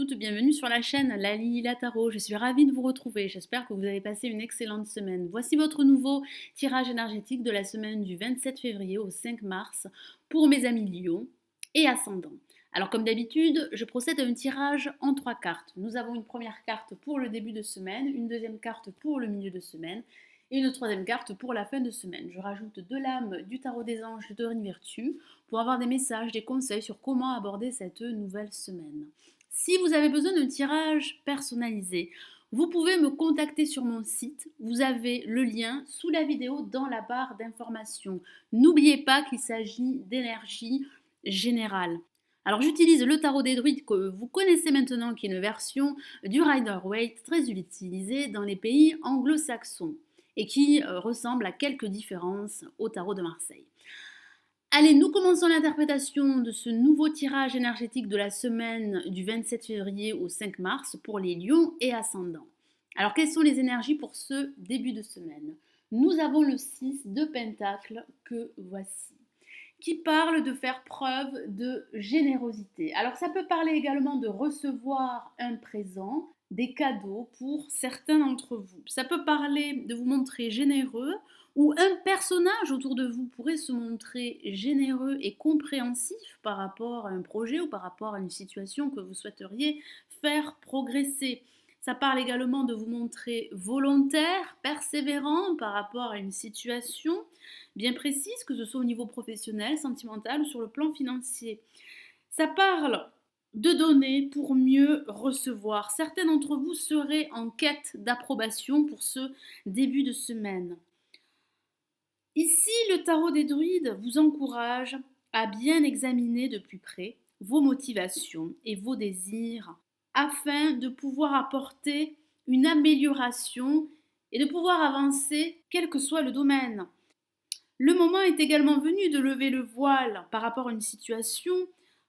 toutes, bienvenue sur la chaîne Lila Tarot. Je suis ravie de vous retrouver. J'espère que vous avez passé une excellente semaine. Voici votre nouveau tirage énergétique de la semaine du 27 février au 5 mars pour mes amis Lion et Ascendant. Alors comme d'habitude, je procède à un tirage en 3 cartes. Nous avons une première carte pour le début de semaine, une deuxième carte pour le milieu de semaine et une troisième carte pour la fin de semaine. Je rajoute 2 lames du tarot des anges de Dorine Virtue pour avoir des messages, des conseils sur comment aborder cette nouvelle semaine. Si vous avez besoin d'un tirage personnalisé, vous pouvez me contacter sur mon site. Vous avez le lien sous la vidéo dans la barre d'informations. N'oubliez pas qu'il s'agit d'énergie générale. Alors j'utilise le tarot des druides que vous connaissez maintenant, qui est une version du Rider-Waite très utilisée dans les pays anglo-saxons et qui ressemble à quelques différences au tarot de Marseille. Allez, nous commençons l'interprétation de ce nouveau tirage énergétique de la semaine du 27 février au 5 mars pour les lions et ascendants. Alors, quelles sont les énergies pour ce début de semaine? Nous avons le 6 de Pentacles que voici, qui parle de faire preuve de générosité. Alors, ça peut parler également de recevoir un présent, des cadeaux pour certains d'entre vous. Ça peut parler de vous montrer généreux, ou un personnage autour de vous pourrait se montrer généreux et compréhensif par rapport à un projet ou par rapport à une situation que vous souhaiteriez faire progresser. Ça parle également de vous montrer volontaire, persévérant par rapport à une situation bien précise, que ce soit au niveau professionnel, sentimental ou sur le plan financier. Ça parle de donner pour mieux recevoir. Certains d'entre vous seraient en quête d'approbation pour ce début de semaine. Ici, le tarot des druides vous encourage à bien examiner de plus près vos motivations et vos désirs afin de pouvoir apporter une amélioration et de pouvoir avancer quel que soit le domaine. Le moment est également venu de lever le voile par rapport à une situation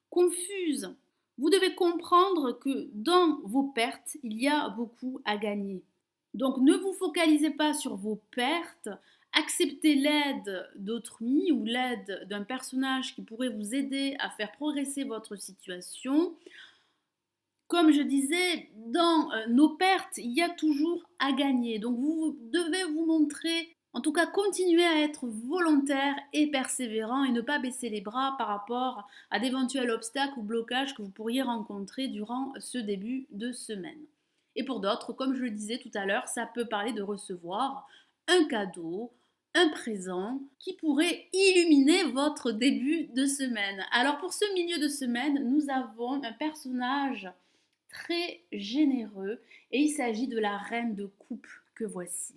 confuse. Vous devez comprendre que dans vos pertes, il y a beaucoup à gagner. Donc ne vous focalisez pas sur vos pertes, acceptez l'aide d'autrui ou l'aide d'un personnage qui pourrait vous aider à faire progresser votre situation. Comme je disais, dans nos pertes, il y a toujours à gagner. Donc vous devez vous montrer, en tout cas continuer à être volontaire et persévérant et ne pas baisser les bras par rapport à d'éventuels obstacles ou blocages que vous pourriez rencontrer durant ce début de semaine. Et pour d'autres, comme je le disais tout à l'heure, ça peut parler de recevoir un cadeau, un présent qui pourrait illuminer votre début de semaine. Alors pour ce milieu de semaine, nous avons un personnage très généreux et il s'agit de la reine de coupe que voici.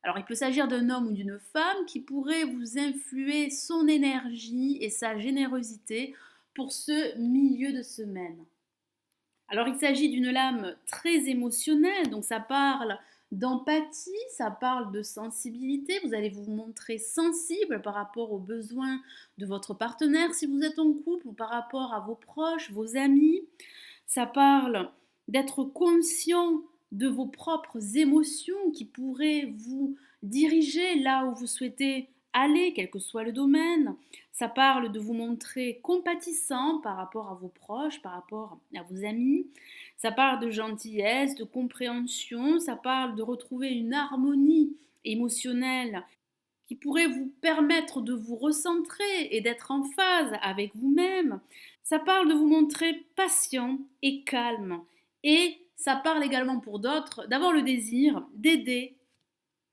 Alors il peut s'agir d'un homme ou d'une femme qui pourrait vous influer son énergie et sa générosité pour ce milieu de semaine. Alors il s'agit d'une lame très émotionnelle, donc ça parle d'empathie, ça parle de sensibilité, vous allez vous montrer sensible par rapport aux besoins de votre partenaire si vous êtes en couple ou par rapport à vos proches, vos amis. Ça parle d'être conscient de vos propres émotions qui pourraient vous diriger là où vous souhaitez aller, quel que soit le domaine. Ça parle de vous montrer compatissant par rapport à vos proches, par rapport à vos amis. Ça parle de gentillesse, de compréhension. Ça parle de retrouver une harmonie émotionnelle qui pourrait vous permettre de vous recentrer et d'être en phase avec vous-même. Ça parle de vous montrer patient et calme. Et ça parle également pour d'autres d'avoir le désir d'aider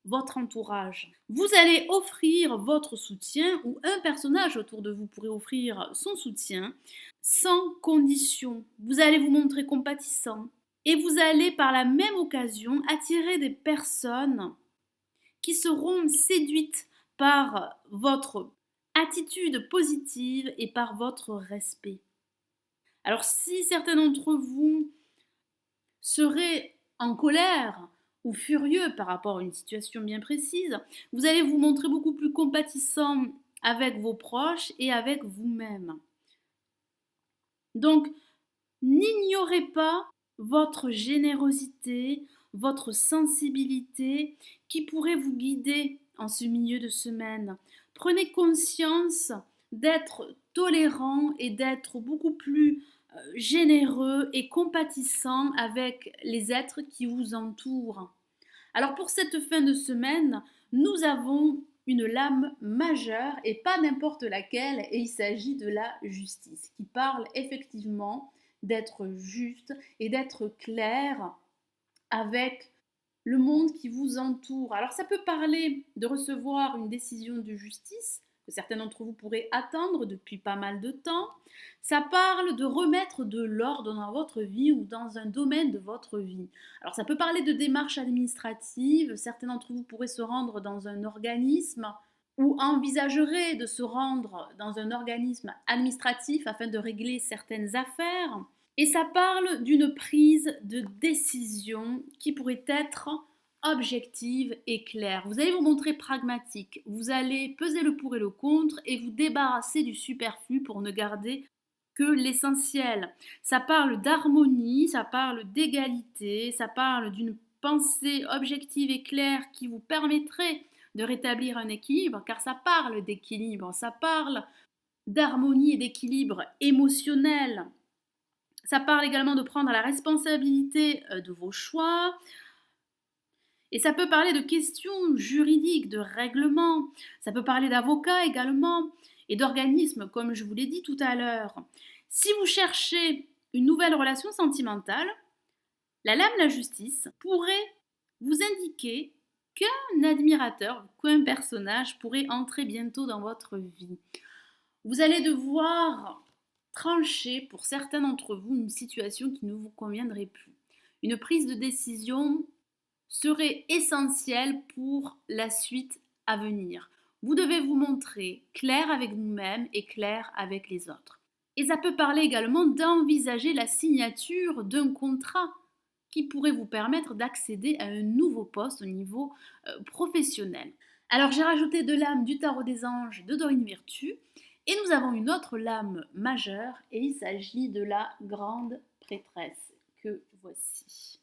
votre entourage. Vous allez offrir votre soutien ou un personnage autour de vous pourrait offrir son soutien sans condition. Vous allez vous montrer compatissant et vous allez par la même occasion attirer des personnes qui seront séduites par votre attitude positive et par votre respect. Alors si certains d'entre vous seraient en colère ou furieux par rapport à une situation bien précise, vous allez vous montrer beaucoup plus compatissant avec vos proches et avec vous-même. Donc, n'ignorez pas votre générosité, votre sensibilité qui pourrait vous guider en ce milieu de semaine. Prenez conscience d'être tolérant et d'être beaucoup plus généreux et compatissant avec les êtres qui vous entourent. Alors pour cette fin de semaine, nous avons une lame majeure et pas n'importe laquelle, et il s'agit de la justice, qui parle effectivement d'être juste et d'être clair avec le monde qui vous entoure. Alors ça peut parler de recevoir une décision de justice que certains d'entre vous pourraient attendre depuis pas mal de temps. Ça parle de remettre de l'ordre dans votre vie ou dans un domaine de votre vie. Alors ça peut parler de démarches administratives. Certains d'entre vous pourraient se rendre dans un organisme ou envisageraient de se rendre dans un organisme administratif afin de régler certaines affaires. Et ça parle d'une prise de décision qui pourrait être objective et claire. Vous allez vous montrer pragmatique, vous allez peser le pour et le contre et vous débarrasser du superflu pour ne garder que l'essentiel. Ça parle d'harmonie, ça parle d'égalité, ça parle d'une pensée objective et claire qui vous permettrait de rétablir un équilibre, car ça parle d'équilibre, ça parle d'harmonie et d'équilibre émotionnel. Ça parle également de prendre la responsabilité de vos choix. Et ça peut parler de questions juridiques, de règlements. Ça peut parler d'avocats également et d'organismes, comme je vous l'ai dit tout à l'heure. Si vous cherchez une nouvelle relation sentimentale, la lame de la justice pourrait vous indiquer qu'un admirateur, qu'un personnage pourrait entrer bientôt dans votre vie. Vous allez devoir trancher pour certains d'entre vous une situation qui ne vous conviendrait plus. Une prise de décision serait essentielle pour la suite à venir. Vous devez vous montrer clair avec vous-même et clair avec les autres. Et ça peut parler également d'envisager la signature d'un contrat qui pourrait vous permettre d'accéder à un nouveau poste au niveau professionnel. Alors j'ai rajouté de l'âme du tarot des anges de Dorine Virtue. Et nous avons une autre lame majeure et il s'agit de la grande prêtresse que voici,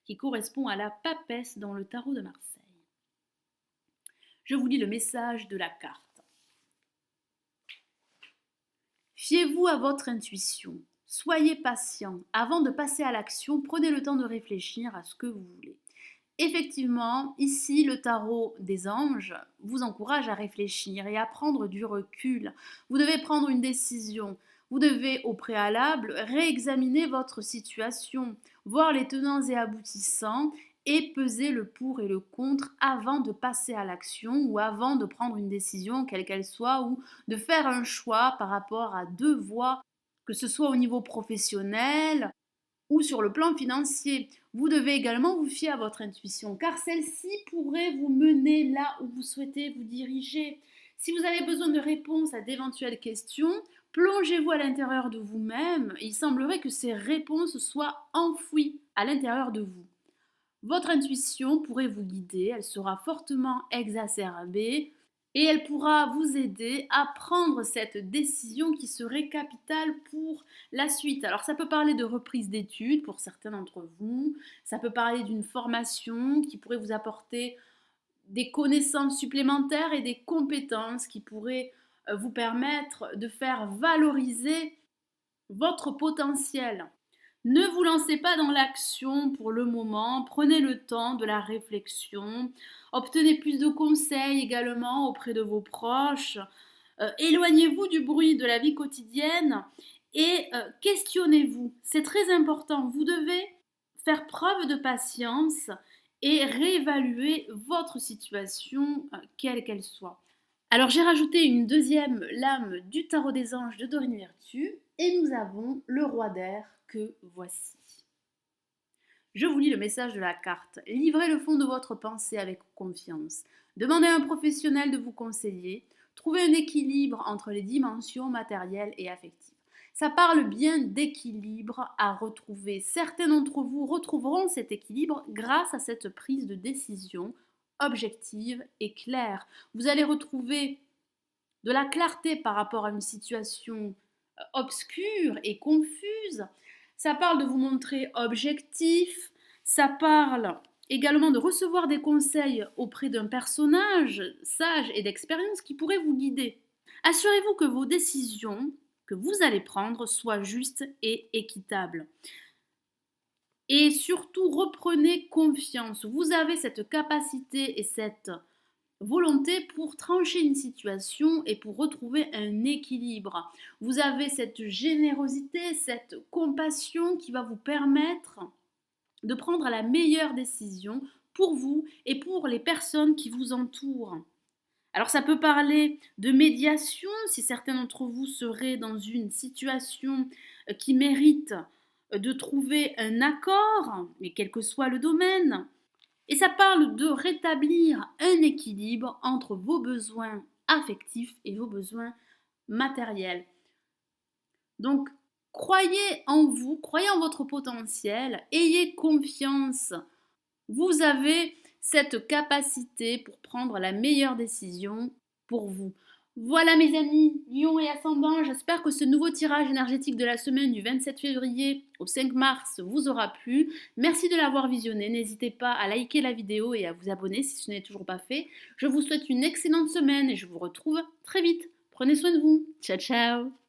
qui correspond à la papesse dans le tarot de Marseille. Je vous lis le message de la carte. Fiez-vous à votre intuition, soyez patient. Avant de passer à l'action, prenez le temps de réfléchir à ce que vous voulez. Effectivement, ici, le tarot des anges vous encourage à réfléchir et à prendre du recul. Vous devez prendre une décision. Vous devez, au préalable, réexaminer votre situation, voir les tenants et aboutissants et peser le pour et le contre avant de passer à l'action ou avant de prendre une décision, quelle qu'elle soit, ou de faire un choix par rapport à deux voies, que ce soit au niveau professionnel ou sur le plan financier. Vous devez également vous fier à votre intuition, car celle-ci pourrait vous mener là où vous souhaitez vous diriger. Si vous avez besoin de réponses à d'éventuelles questions, plongez-vous à l'intérieur de vous-même. Il semblerait que ces réponses soient enfouies à l'intérieur de vous. Votre intuition pourrait vous guider, elle sera fortement exacerbée et elle pourra vous aider à prendre cette décision qui serait capitale pour la suite. Alors ça peut parler de reprise d'études pour certains d'entre vous, ça peut parler d'une formation qui pourrait vous apporter des connaissances supplémentaires et des compétences qui pourraient vous permettre de faire valoriser votre potentiel. Ne vous lancez pas dans l'action pour le moment, prenez le temps de la réflexion, obtenez plus de conseils également auprès de vos proches, éloignez-vous du bruit de la vie quotidienne et questionnez-vous. C'est très important, vous devez faire preuve de patience et réévaluer votre situation, quelle qu'elle soit. Alors j'ai rajouté une deuxième lame du tarot des anges de Dorine Virtue et nous avons le roi d'air que voici. Je vous lis le message de la carte. Livrez le fond de votre pensée avec confiance. Demandez à un professionnel de vous conseiller. Trouvez un équilibre entre les dimensions matérielles et affectives. Ça parle bien d'équilibre à retrouver. Certains d'entre vous retrouveront cet équilibre grâce à cette prise de décision objective et claire. Vous allez retrouver de la clarté par rapport à une situation obscure et confuse. Ça parle de vous montrer objectif. Ça parle également de recevoir des conseils auprès d'un personnage sage et d'expérience qui pourrait vous guider. Assurez-vous que vos décisions que vous allez prendre soit juste et équitable. Et surtout, reprenez confiance. Vous avez cette capacité et cette volonté pour trancher une situation et pour retrouver un équilibre. Vous avez cette générosité, cette compassion qui va vous permettre de prendre la meilleure décision pour vous et pour les personnes qui vous entourent. Alors ça peut parler de médiation, si certains d'entre vous seraient dans une situation qui mérite de trouver un accord, et quel que soit le domaine. Et ça parle de rétablir un équilibre entre vos besoins affectifs et vos besoins matériels. Donc, croyez en vous, croyez en votre potentiel, ayez confiance. Vous avez cette capacité pour prendre la meilleure décision pour vous. Voilà mes amis, Lion et Ascendant, j'espère que ce nouveau tirage énergétique de la semaine du 27 février au 5 mars vous aura plu. Merci de l'avoir visionné, n'hésitez pas à liker la vidéo et à vous abonner si ce n'est toujours pas fait. Je vous souhaite une excellente semaine et je vous retrouve très vite. Prenez soin de vous. Ciao ciao.